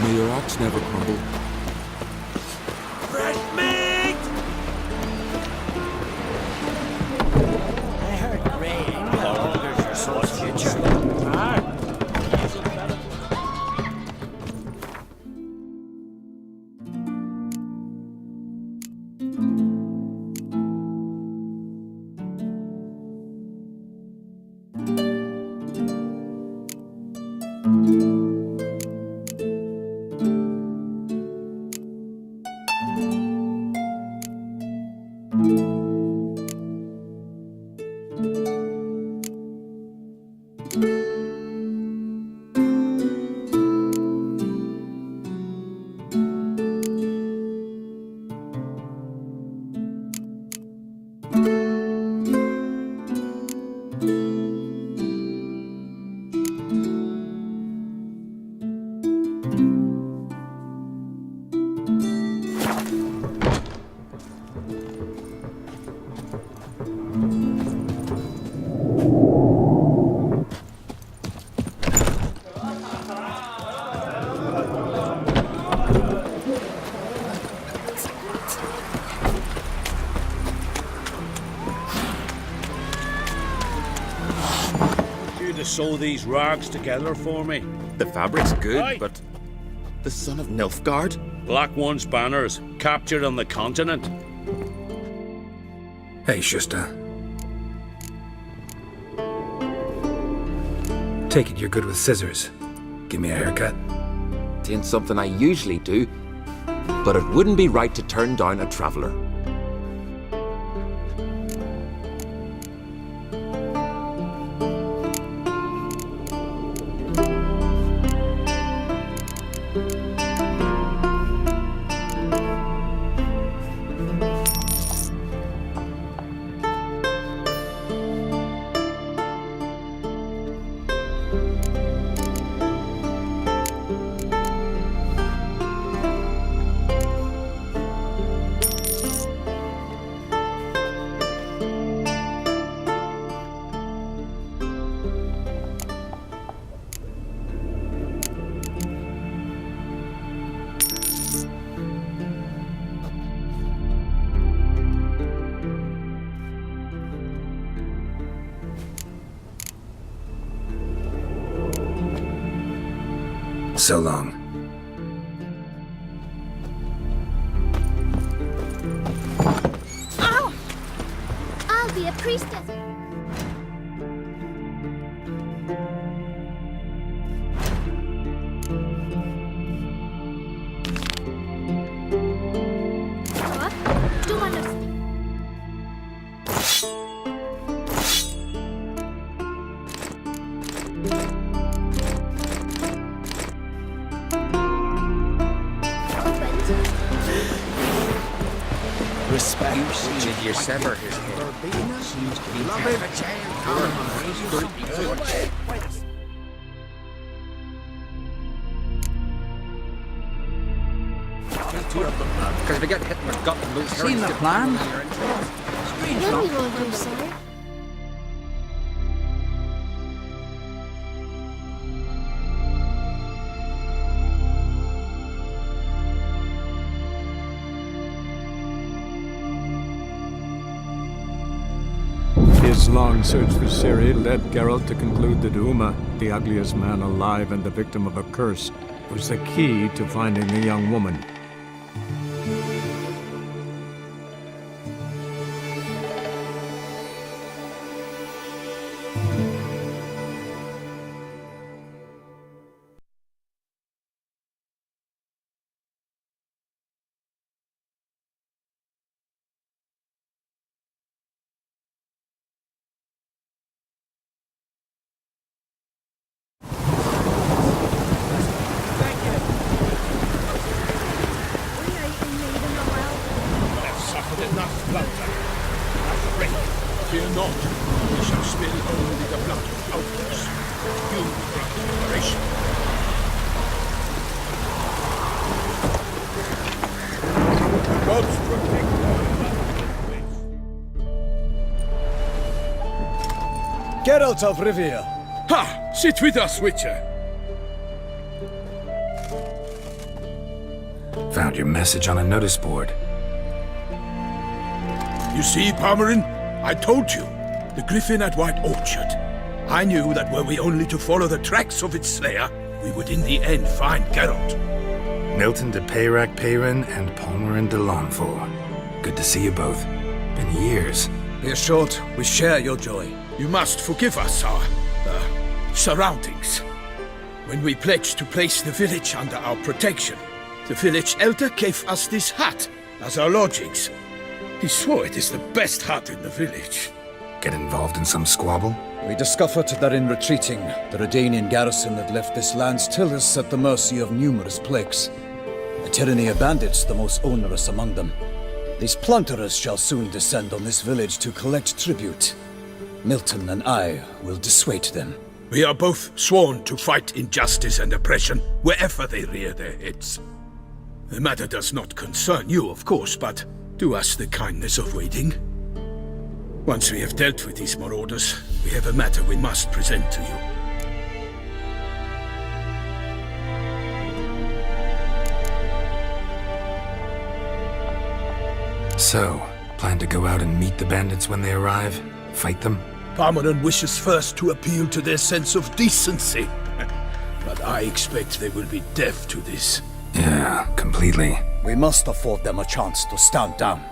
May your axe never crumble. Fresh meat! I heard Ray. There's your son's future. Sew these rags together for me. The fabric's good, Aye. but the son of Nilfgaard? Black One's banners, captured on the continent. Hey, Shusta. Take it you're good with scissors. Give me a haircut. It ain't something I usually do, but it wouldn't be right to turn down a traveller. So long. Ow! I'll be a priestess. What? Du meinst? Respect. Did you sever his head? Because we get hit in the gut and lose Seen the plan? Then we will do so. His long search for Ciri led Geralt to conclude that Uma, the ugliest man alive and the victim of a curse, was the key to finding the young woman. Fear not, we shall spill only the blood of outlaws. You grant liberation. Gods protect Geralt of Rivia. Ha! Sit with us, Witcher. Found your message on a notice board. You see, Palmerin, I told you. The griffin at White Orchard. I knew that were we only to follow the tracks of its slayer, we would in the end find Geralt. Milton de Peyrac Peyrin and Palmerin de Lawnfall. Good to see you both. Been years. Be assured, we share your joy. You must forgive us our surroundings. When we pledged to place the village under our protection, the village elder gave us this hut as our lodgings. He swore it is the best hut in the village. Get involved in some squabble? We discovered that in retreating, the Redanian garrison had left this land's tillers at the mercy of numerous plagues. A tyranny of bandits, the most onerous among them. These plunderers shall soon descend on this village to collect tribute. Milton and I will dissuade them. We are both sworn to fight injustice and oppression wherever they rear their heads. The matter does not concern you, of course, but do us the kindness of waiting. Once we have dealt with these marauders, we have a matter we must present to you. So, plan to go out and meet the bandits when they arrive? Fight them? Palmerin wishes first to appeal to their sense of decency. But I expect they will be deaf to this. Yeah, completely. We must afford them a chance to stand down.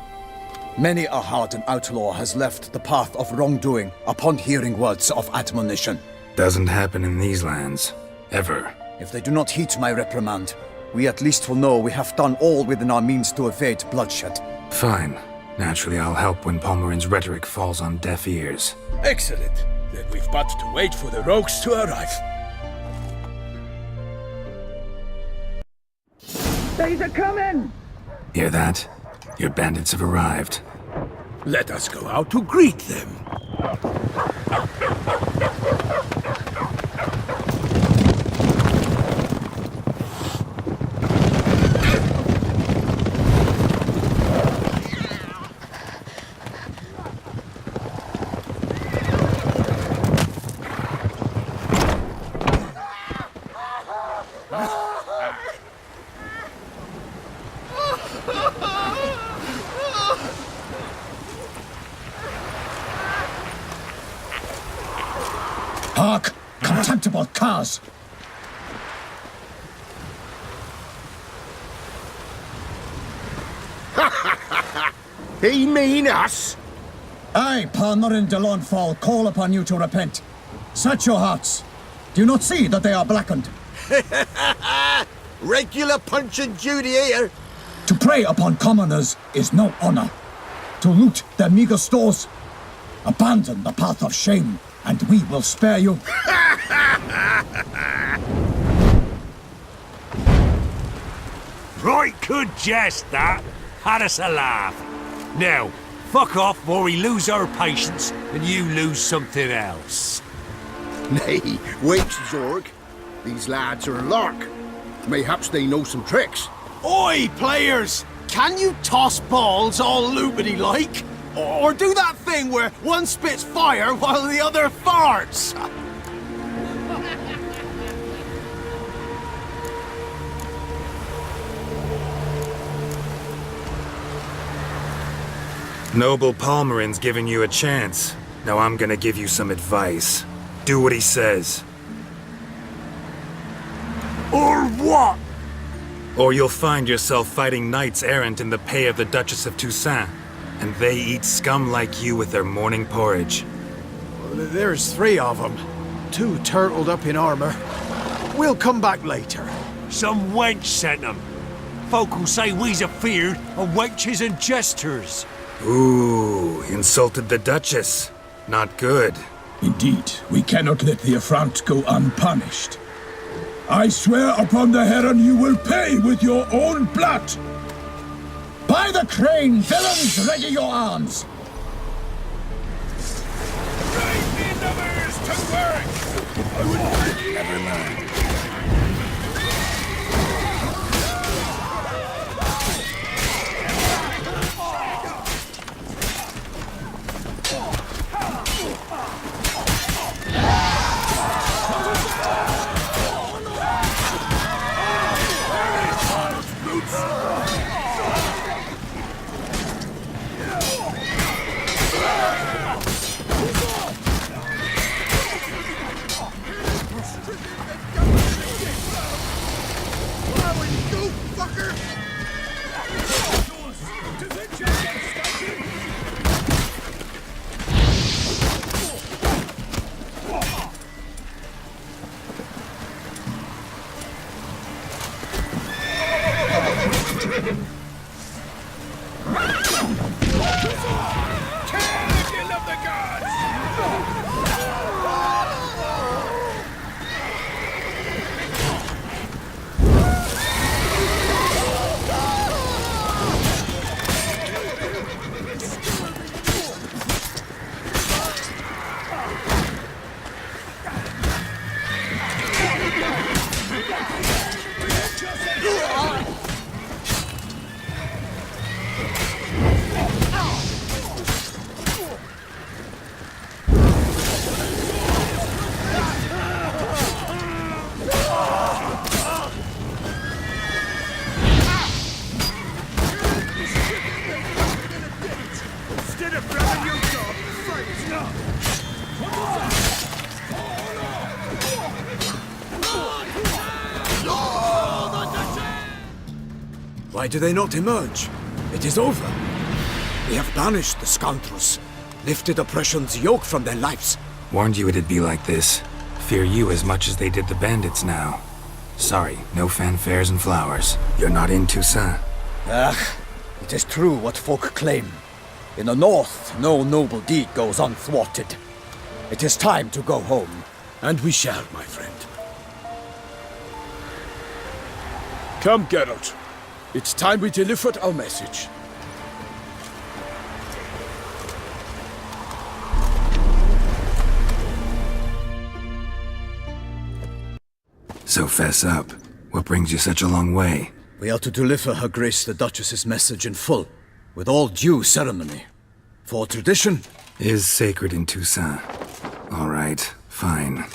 Many a hardened outlaw has left the path of wrongdoing upon hearing words of admonition. Doesn't happen in these lands. Ever. If they do not heed my reprimand, we at least will know we have done all within our means to evade bloodshed. Fine. Naturally, I'll help when Palmerin's rhetoric falls on deaf ears. Excellent. Then we've but to wait for the rogues to arrive. They's a coming! Hear that? Your bandits have arrived. Let us go out to greet them. Hark! Contemptible curs! He mean us? I, Palmerin de Lawnfall, call upon you to repent. Set your hearts. Do you not see that they are blackened? Regular punch and duty here. To prey upon commoners is no honor. To loot their meager stores, abandon the path of shame, and we will spare you. Right good jest, that. Had us a laugh. Now, fuck off before we lose our patience and you lose something else. Nay, wait, Zorg. These lads are a lark. Mayhaps they know some tricks. Oi, players! Can you toss balls all loopity-like? Or do that thing where one spits fire while the other farts? Noble Palmerin's giving you a chance. Now I'm gonna give you some advice. Do what he says. Or what? Or you'll find yourself fighting knights errant in the pay of the Duchess of Toussaint. And they eat scum like you with their morning porridge. There's 3 of them. 2 turtled up in armor. We'll come back later. Some wench sent them. Folk will say we's afeard of wenches and jesters. Ooh, insulted the Duchess. Not good. Indeed, we cannot let the affront go unpunished. I swear upon the heron you will pay with your own blood! By the crane, villains, ready your arms! Right in numbers to work! I would never learn. Why do they not emerge? It is over. We have banished the scoundrels, lifted oppression's yoke from their lives. Warned you it'd be like this. Fear you as much as they did the bandits now. Sorry, no fanfares and flowers. You're not in Toussaint. It is true what folk claim. In the north, no noble deed goes unthwarted. It is time to go home. And we shall, my friend. Come, Geralt. It's time we delivered our message. So fess up. What brings you such a long way? We are to deliver Her Grace the Duchess's message in full, with all due ceremony. For tradition is sacred in Toussaint. All right, fine.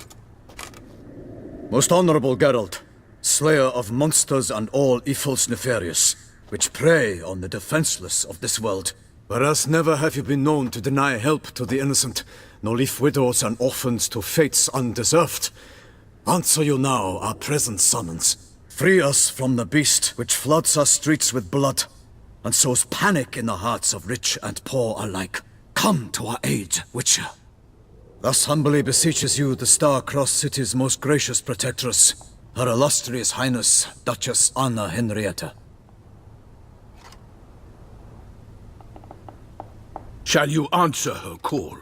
Most honorable Geralt, slayer of monsters and all evils nefarious, which prey on the defenseless of this world. Whereas never have you been known to deny help to the innocent, nor leave widows and orphans to fates undeserved. Answer you now our present summons. Free us from the beast which floods our streets with blood, and sows panic in the hearts of rich and poor alike. Come to our aid, Witcher. Thus humbly beseeches you the Star-Crossed City's most gracious protectress, Her Illustrious Highness, Duchess Anna Henrietta. Shall you answer her call?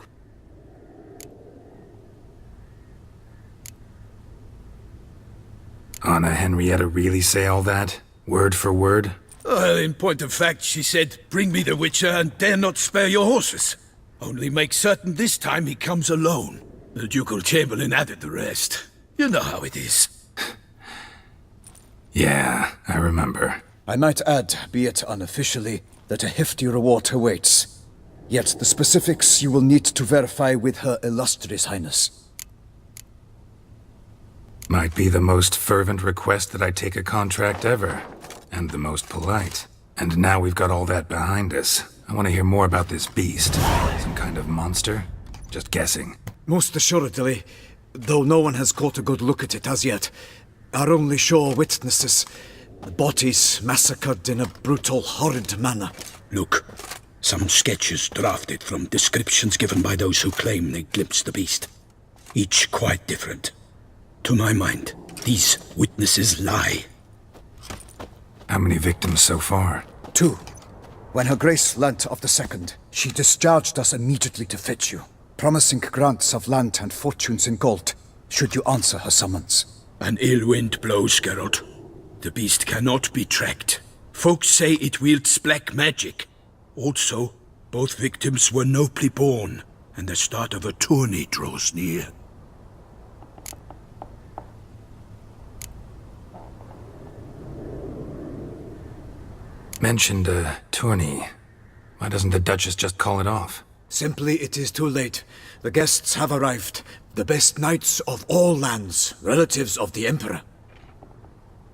Anna Henrietta really say all that? Word for word? In point of fact, she said, bring me the Witcher and dare not spare your horses. Only make certain this time he comes alone. The Ducal Chamberlain added the rest. You know how it is. Yeah, I remember. I might add, be it unofficially, that a hefty reward awaits. Yet the specifics you will need to verify with Her Illustrious Highness. Might be the most fervent request that I take a contract ever. And the most polite. And now we've got all that behind us. I want to hear more about this beast. Some kind of monster? Just guessing. Most assuredly, though no one has caught a good look at it as yet. Our only sure witnesses. The bodies massacred in a brutal, horrid manner. Look, some sketches drafted from descriptions given by those who claim they glimpsed the beast. Each quite different. To my mind, these witnesses lie. How many victims so far? 2. When Her Grace learnt of the second, she discharged us immediately to fetch you, promising grants of land and fortunes in gold, should you answer her summons. An ill wind blows, Geralt. The beast cannot be tracked. Folks say it wields black magic. Also, both victims were nobly born, and the start of a tourney draws near. Mentioned a tourney. Why doesn't the Duchess just call it off? Simply, it is too late. The guests have arrived. The best knights of all lands, relatives of the Emperor.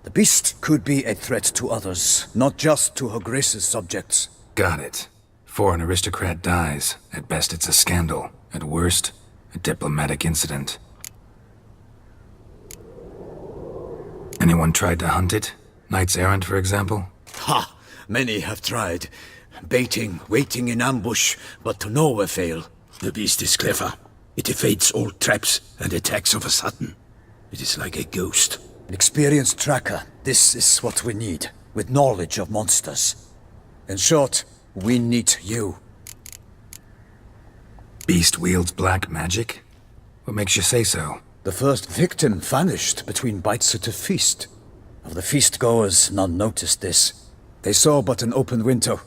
The beast could be a threat to others, not just to Her Grace's subjects. Got it. Before an aristocrat dies, at best it's a scandal. At worst, a diplomatic incident. Anyone tried to hunt it? Knights errant, for example? Ha! Many have tried. Baiting, waiting in ambush, but to no avail. The beast is clever. It evades all traps and attacks of a sudden. It is like a ghost. An experienced tracker. This is what we need, with knowledge of monsters. In short, we need you. Beast wields black magic? What makes you say so? The first victim vanished between bites at a feast. Of the feast-goers, none noticed this. They saw but an open window,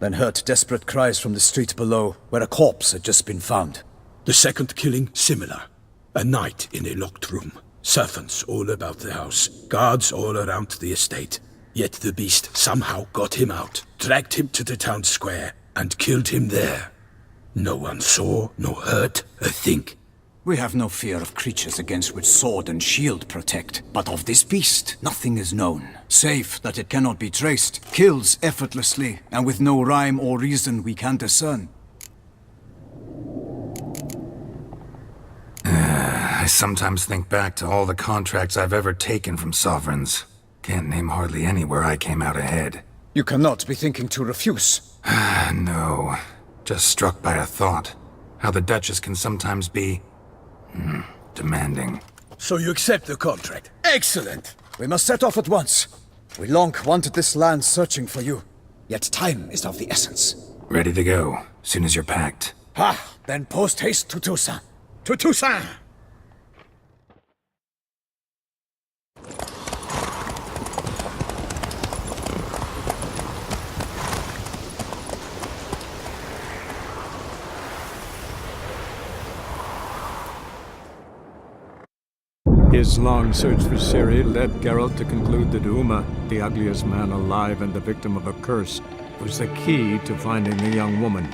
then heard desperate cries from the street below, where a corpse had just been found. The second killing, similar. A night in a locked room. Servants all about the house. Guards all around the estate. Yet the beast somehow got him out, dragged him to the town square, and killed him there. No one saw, nor heard a thing. We have no fear of creatures against which sword and shield protect. But of this beast, nothing is known. Save that it cannot be traced, kills effortlessly, and with no rhyme or reason we can discern. I sometimes think back to all the contracts I've ever taken from sovereigns. Can't name hardly any where I came out ahead. You cannot be thinking to refuse. No. Just struck by a thought. How the Duchess can sometimes be... demanding. So you accept the contract? Excellent! We must set off at once. We long wanted this land searching for you. Yet time is of the essence. Ready to go, soon as you're packed. Then post haste to Toussaint. To Toussaint! His long search for Ciri led Geralt to conclude that Uma, the ugliest man alive and the victim of a curse, was the key to finding the young woman.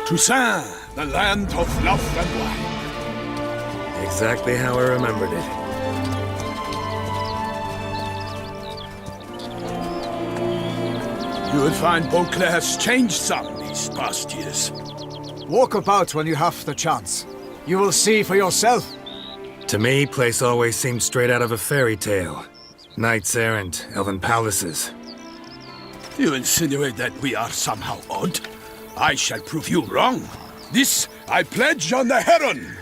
Toussaint, the land of love and wine. Exactly how I remembered it. You will find Beauclair has changed some these past years. Walk about when you have the chance. You will see for yourself. To me, place always seemed straight out of a fairy tale. Knights errant, elven palaces. You insinuate that we are somehow odd? I shall prove you wrong. This I pledge on the Heron.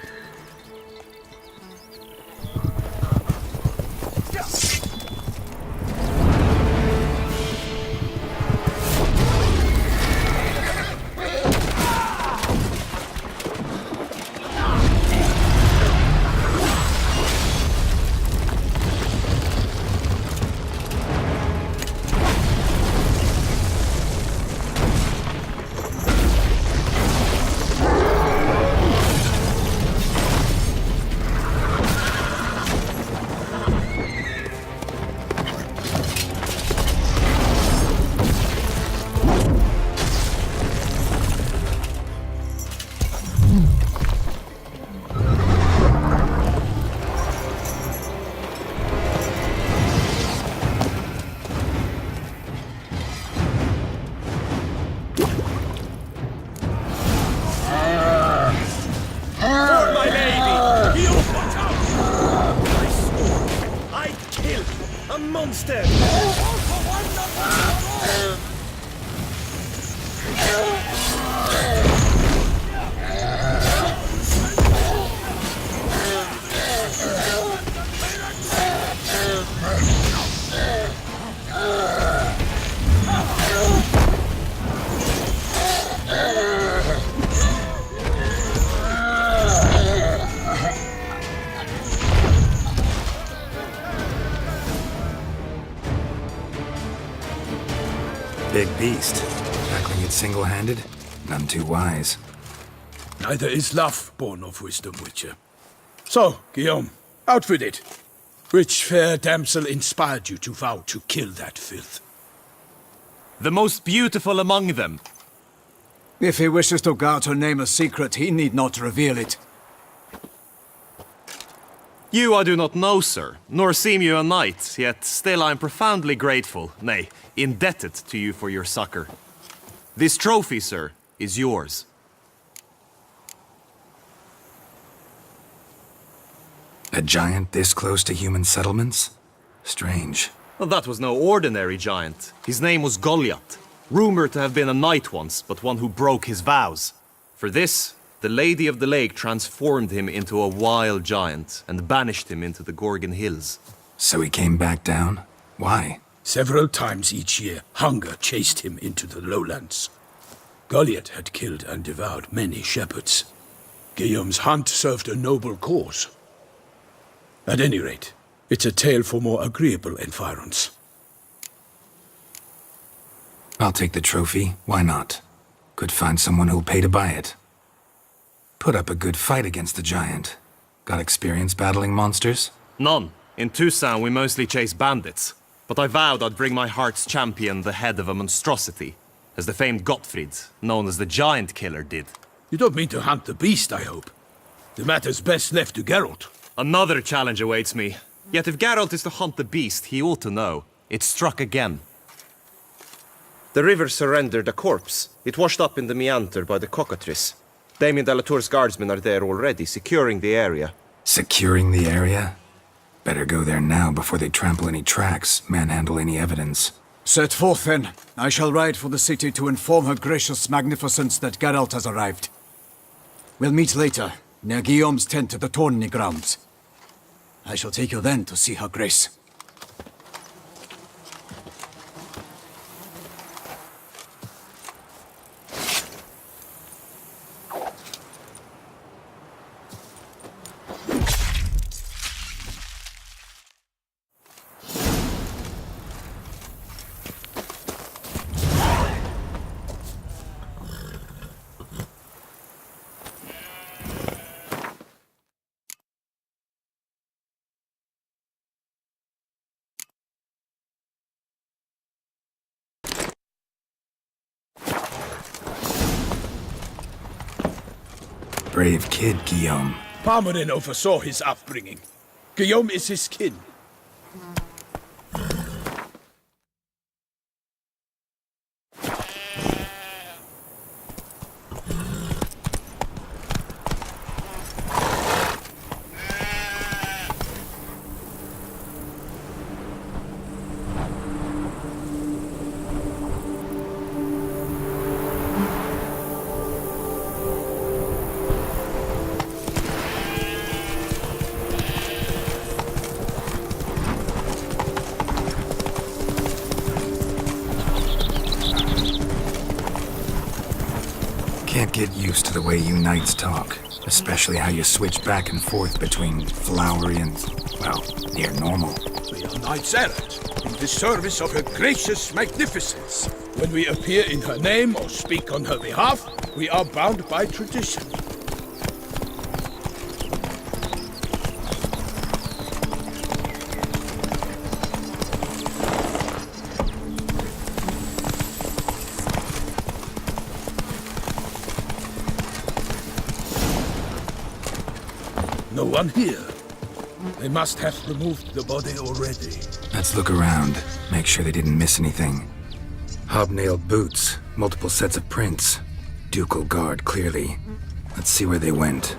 Big beast. Tackling it single-handed? None too wise. Neither is love born of wisdom, Witcher. So, Guillaume, out with it. Which fair damsel inspired you to vow to kill that filth? The most beautiful among them. If he wishes to guard her name a secret, he need not reveal it. You I do not know, sir, nor seem you a knight, yet still I am profoundly grateful, nay, indebted to you for your succor. This trophy, sir, is yours. A giant this close to human settlements? Strange. Well, that was no ordinary giant. His name was Goliath, rumored to have been a knight once, but one who broke his vows. For this, the Lady of the Lake transformed him into a wild giant and banished him into the Gorgon Hills. So he came back down? Why? Several times each year, hunger chased him into the lowlands. Goliath had killed and devoured many shepherds. Guillaume's hunt served a noble cause. At any rate, it's a tale for more agreeable environs. I'll take the trophy. Why not? Could find someone who'll pay to buy it. Put up a good fight against the giant. Got experience battling monsters? None. In Toussaint, we mostly chase bandits. But I vowed I'd bring my heart's champion the head of a monstrosity, as the famed Gottfried, known as the Giant Killer, did. You don't mean to hunt the beast, I hope. The matter's best left to Geralt. Another challenge awaits me. Yet if Geralt is to hunt the beast, he ought to know. It struck again. The river surrendered a corpse. It washed up in the meander by the cockatrice. Damien de la Tour's guardsmen are there already, securing the area. Securing the area? Better go there now before they trample any tracks, manhandle any evidence. Set forth, then. I shall ride for the city to inform her gracious magnificence that Geralt has arrived. We'll meet later, near Guillaume's tent at the tourney grounds. I shall take you then to see her grace. Brave kid, Guillaume. Parmanin oversaw his upbringing. Guillaume is his kin. Can't get used to the way you knights talk, especially how you switch back and forth between flowery and, well, near normal. We are knights errant, in the service of her gracious magnificence. When we appear in her name or speak on her behalf, we are bound by tradition. No one here. They must have removed the body already. Let's look around, make sure they didn't miss anything. Hobnailed boots, multiple sets of prints. Ducal guard, clearly. Let's see where they went.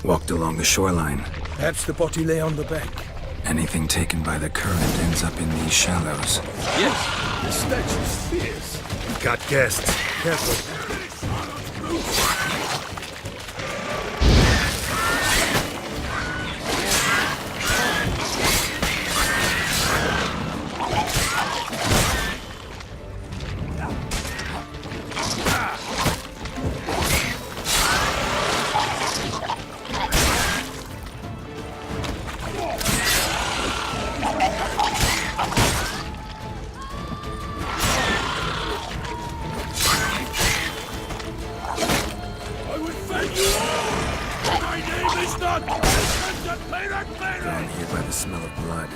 Walked along the shoreline. Perhaps the body lay on the bank. Anything taken by the current ends up in these shallows. Yes, the stench is fierce. Got guests. Careful. Drawn here by the smell of blood.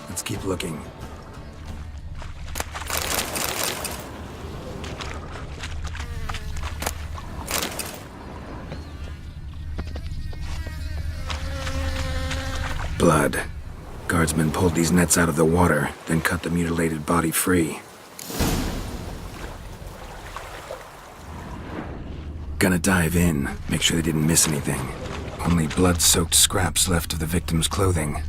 Let's keep looking. Blood. Guardsmen pulled these nets out of the water, then cut the mutilated body free. Gonna dive in, make sure they didn't miss anything. Only blood-soaked scraps left of the victim's clothing.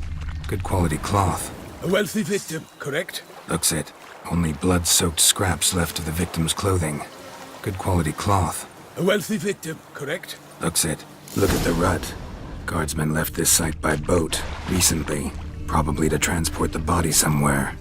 Good quality cloth. A wealthy victim, correct? Looks it. Only blood-soaked scraps left of the victim's clothing. Good quality cloth. A wealthy victim, correct? Looks it. Look at the rut. Guardsmen left this site by boat, recently. Probably to transport the body somewhere.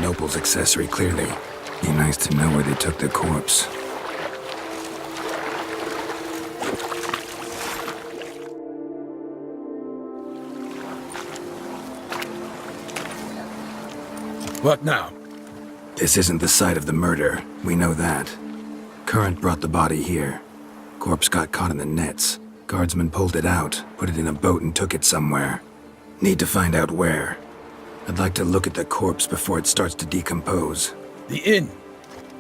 Constantinople's accessory, clearly. Be nice to know where they took the corpse. What now? This isn't the site of the murder. We know that. Current brought the body here. Corpse got caught in the nets. Guardsmen pulled it out, put it in a boat and took it somewhere. Need to find out where. I'd like to look at the corpse before it starts to decompose. The inn.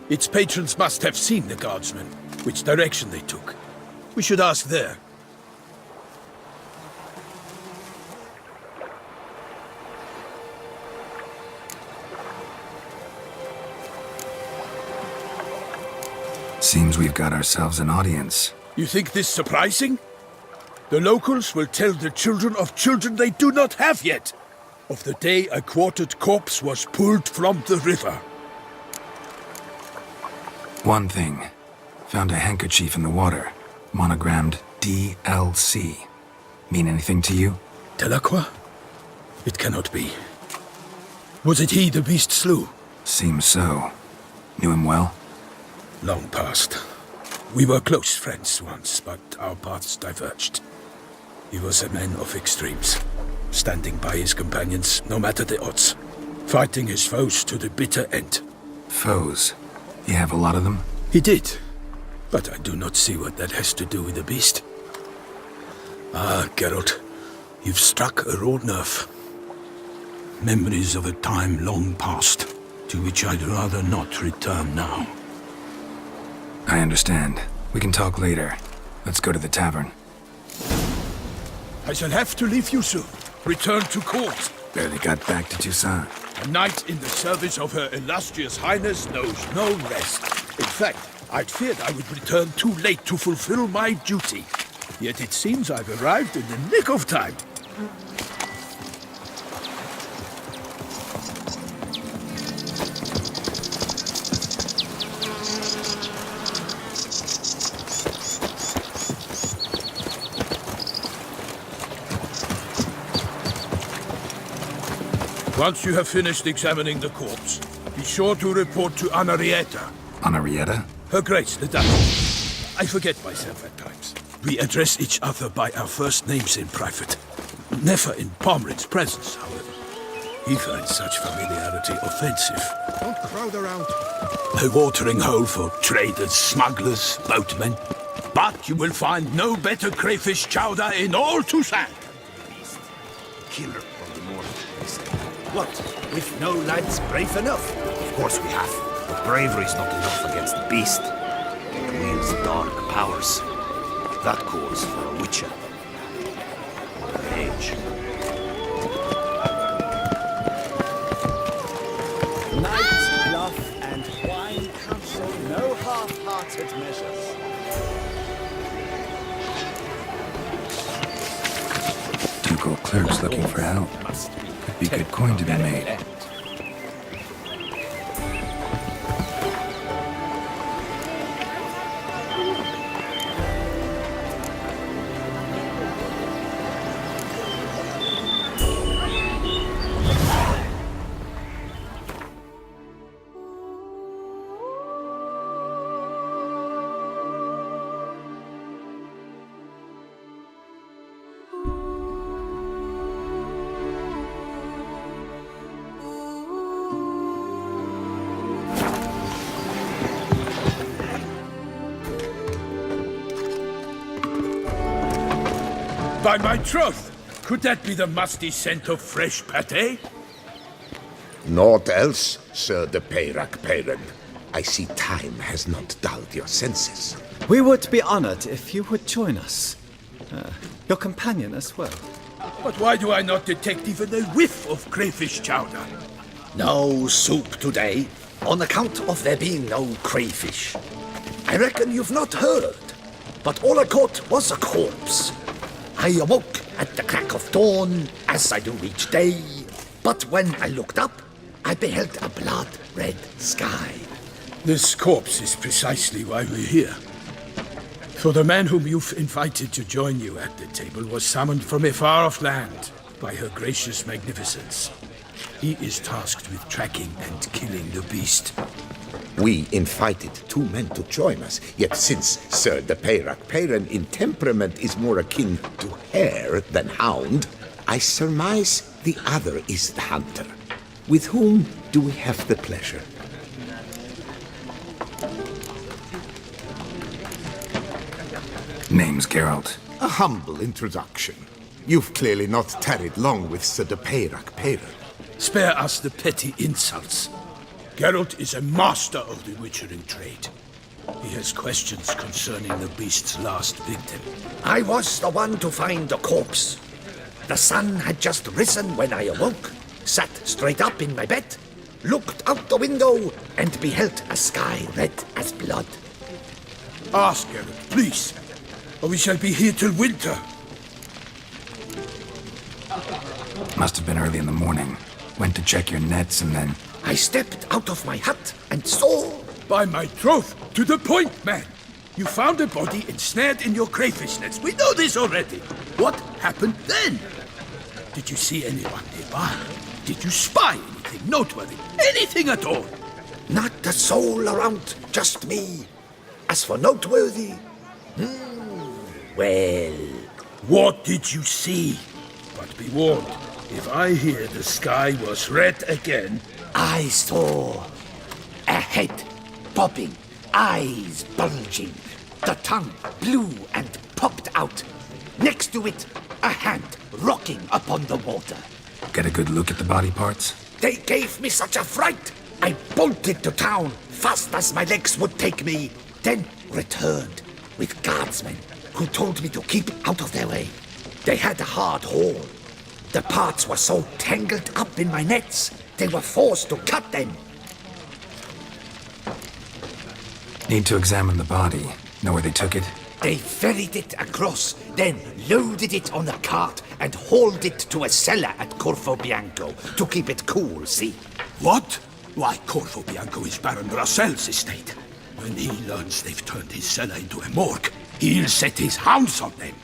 Its patrons must have seen the guardsmen, which direction they took. We should ask there. Seems we've got ourselves an audience. You think this surprising? The locals will tell the children of children they do not have yet, of the day a quartered corpse was pulled from the river. One thing. Found a handkerchief in the water. Monogrammed DLC. Mean anything to you? Delacroix? It cannot be. Was it he the beast slew? Seems so. Knew him well? Long past. We were close friends once, but our paths diverged. He was a man of extremes, standing by his companions no matter the odds, fighting his foes to the bitter end. Foes? You have a lot of them? He did, but I do not see what that has to do with the beast. Ah, Geralt, you've struck a raw nerve. Memories of a time long past, to which I'd rather not return now. I understand. We can talk later. Let's go to the tavern. I shall have to leave you soon. Return to court. Barely got back to Toussaint. A knight in the service of Her Illustrious Highness knows no rest. In fact, I'd feared I would return too late to fulfill my duty. Yet it seems I've arrived in the nick of time. Once you have finished examining the corpse, be sure to report to Anarietta. Anarietta? Her Grace, the Duchess. I forget myself at times. We address each other by our first names in private. Never in Pomrin's presence, however. He finds such familiarity offensive. Don't crowd around. A watering hole for traders, smugglers, boatmen. But you will find no better crayfish chowder in all Toussaint. Killer of the morning. What? We've no lads brave enough? Of course we have. But bravery's not enough against the beast. It wields dark powers. That calls for a witcher. Or a mage. Knights bluff and wine counsel no half-hearted measures. Ducal clerks looking for help. Could be good coin to be made. By my troth, could that be the musty scent of fresh pâté? Naught else, Sir de Peyrac-Peyran. I see time has not dulled your senses. We would be honored if you would join us. Your companion as well. But why do I not detect even a whiff of crayfish chowder? No soup today, on account of there being no crayfish. I reckon you've not heard, but all I caught was a corpse. I awoke at the crack of dawn, as I do each day, but when I looked up, I beheld a blood-red sky. This corpse is precisely why we're here. For the man whom you've invited to join you at the table was summoned from a far-off land by her gracious magnificence. He is tasked with tracking and killing the beast. We invited 2 men to join us, yet since Sir de Peyrak in temperament is more akin to hare than hound, I surmise the other is the hunter. With whom do we have the pleasure? Name's Geralt. A humble introduction. You've clearly not tarried long with Sir de Peyrak. Spare us the petty insults. Geralt is a master of the witchering trade. He has questions concerning the beast's last victim. I was the one to find the corpse. The sun had just risen when I awoke, sat straight up in my bed, looked out the window, and beheld a sky red as blood. Ask Geralt, please, or we shall be here till winter. Must have been early in the morning. Went to check your nets and then... I stepped out of my hut and saw... By my troth, to the point, man! You found a body ensnared in your crayfish nets. We know this already. What happened then? Did you see anyone nearby? Did you spy anything noteworthy? Anything at all? Not a soul around, just me. As for noteworthy... well... What did you see? But be warned, if I hear the sky was red again... I saw a head popping, eyes bulging, the tongue blue and popped out. Next to it, a hand rocking upon the water. Get a good look at the body parts? They gave me such a fright. I bolted to town fast as my legs would take me, then returned with guardsmen who told me to keep out of their way. They had a hard haul. The parts were so tangled up in my nets, they were forced to cut them. Need to examine the body. Know where they took it? They ferried it across, then loaded it on a cart and hauled it to a cellar at Corvo Bianco to keep it cool, see? What? Why, Corvo Bianco is Baron Russell's estate. When he learns they've turned his cellar into a morgue, he'll set his hounds on them.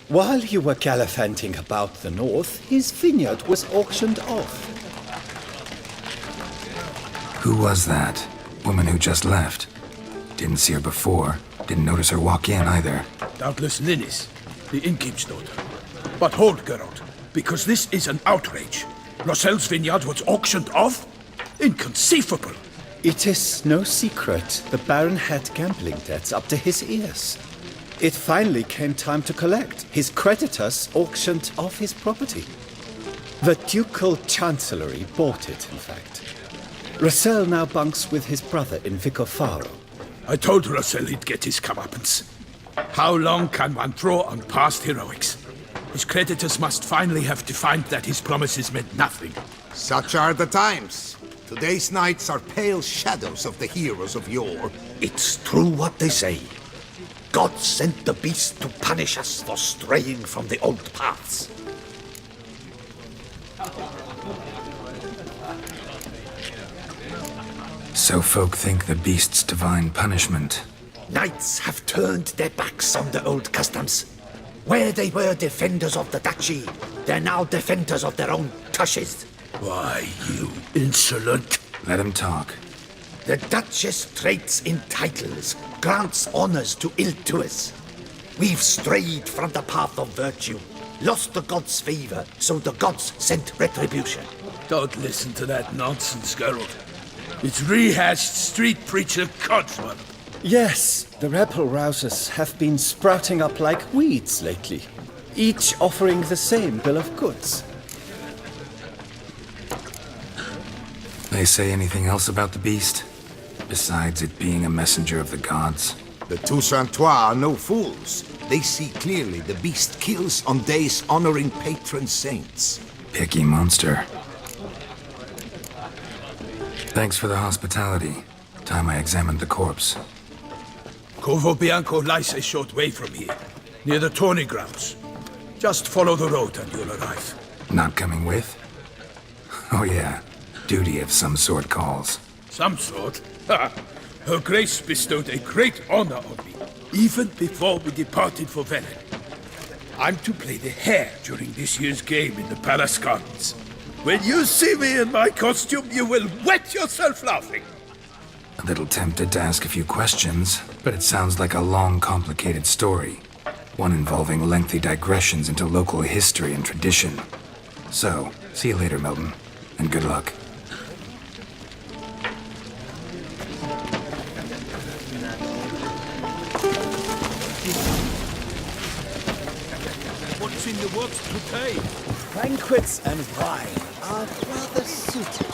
While you were gallivanting about the north, his vineyard was auctioned off. Who was that? Woman who just left. Didn't see her before. Didn't notice her walk in either. Doubtless Linnis, the innkeep's daughter. But hold, Geralt, because this is an outrage. Russell's vineyard was auctioned off? Inconceivable. It is no secret the Baron had gambling debts up to his ears. It finally came time to collect. His creditors auctioned off his property. The Ducal Chancellery bought it, in fact. Russell now bunks with his brother in Vicofaro. I told Russell he'd get his comeuppance. How long can one draw on past heroics? His creditors must finally have defined that his promises meant nothing. Such are the times. Today's knights are pale shadows of the heroes of yore. It's true what they say. God sent the beast to punish us for straying from the old paths. So folk think the beast's divine punishment. Knights have turned their backs on the old customs. Where they were defenders of the duchy, they're now defenders of their own tushes. Why, you insolent... Let him talk. The Duchess trades in titles, grants honors to ill-doers. We've strayed from the path of virtue, lost the gods' favor, so the gods sent retribution. Don't listen to that nonsense, Geralt. It's rehashed street preacher codswallop. Yes, the rebel rousers have been sprouting up like weeds lately, each offering the same bill of goods. They say anything else about the beast? Besides it being a messenger of the gods? The Toussaint are no fools. They see clearly the beast kills on days honoring patron saints. Picky monster. Thanks for the hospitality. Time I examined the corpse. Corvo Bianco lies a short way from here, near the tourney grounds. Just follow the road and you'll arrive. Not coming with? Oh yeah, duty of some sort calls. Some sort? Ha! Her Grace bestowed a great honor on me, even before we departed for Velen. I'm to play the hare during this year's game in the palace gardens. When you see me in my costume, you will wet yourself laughing. A little tempted to ask a few questions, but it sounds like a long, complicated story. One involving lengthy digressions into local history and tradition. So, see you later, Milton, and good luck. What's in the works today? Banquets and wine are rather suited.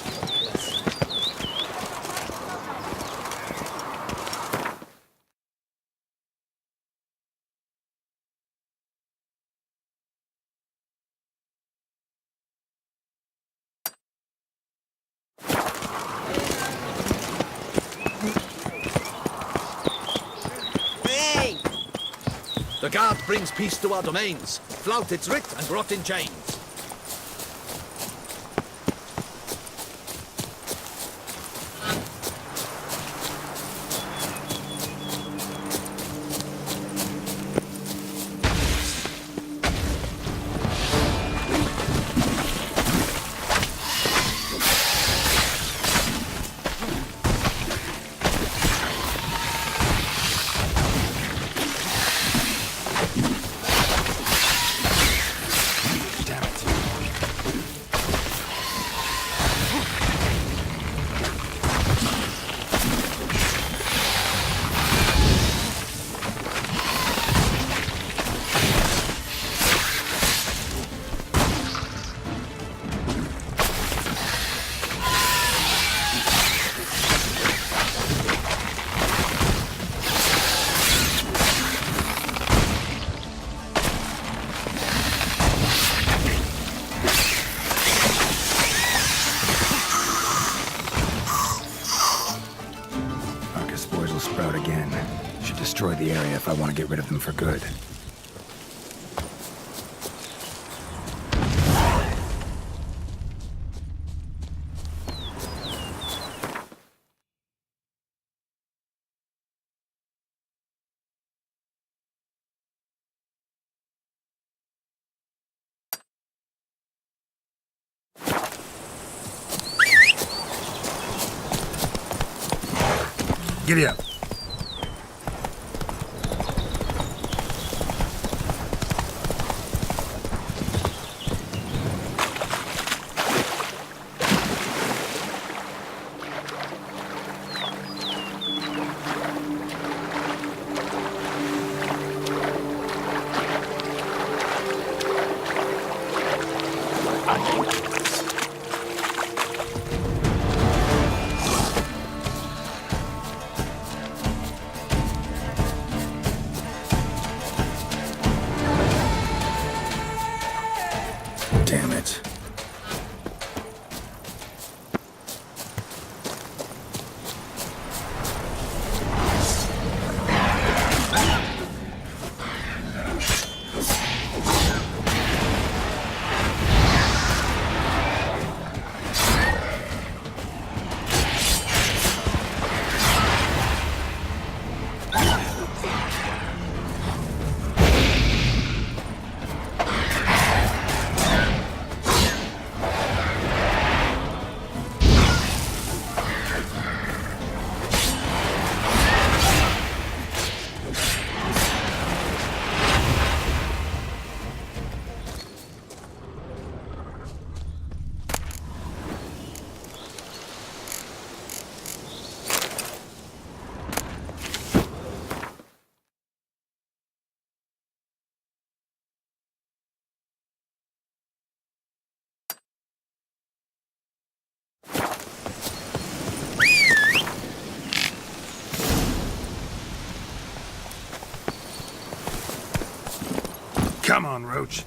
The guard brings peace to our domains. Flout its writ and rot in chains. Destroy the area if I want to get rid of them for good. Giddy up. Damn it. Come on, Roach.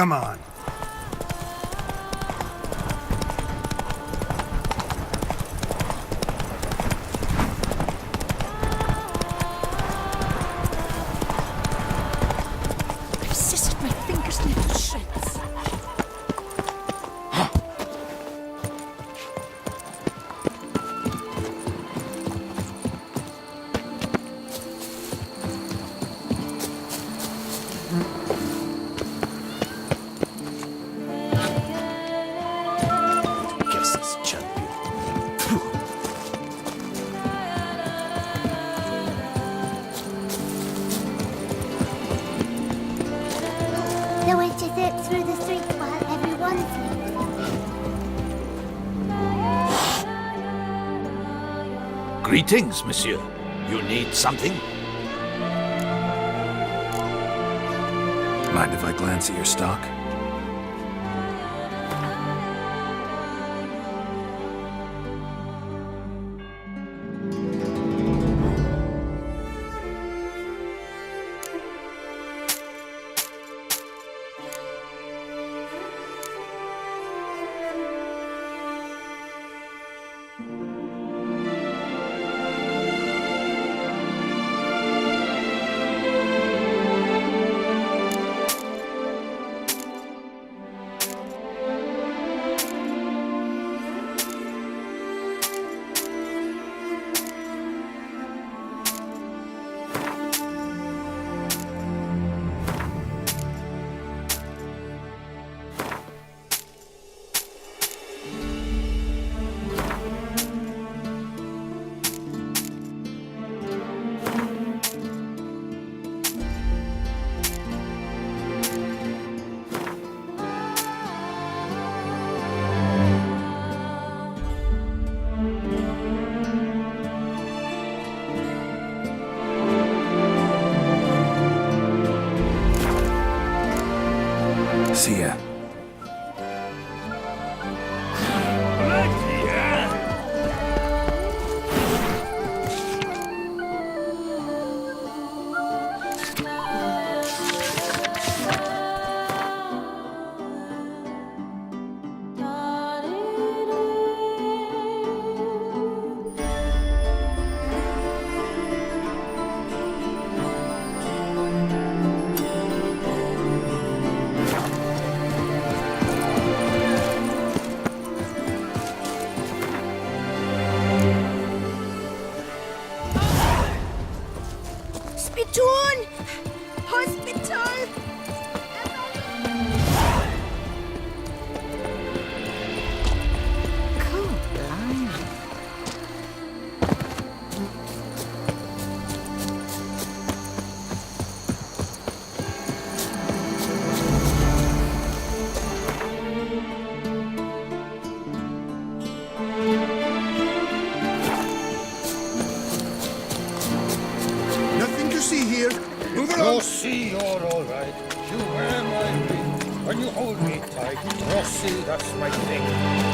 Come on. Persisted my fingers little shreds. Guess champion. The way to zip through the streets while everyone sleeps. Greetings, monsieur. You need something? Mind if I glance at your stock? See ya. Spittoon! Hospital! Cool. Nothing to see here. Move along. Rossi, you're all right. You wear my ring. When you hold me tight, Rossi, that's my thing.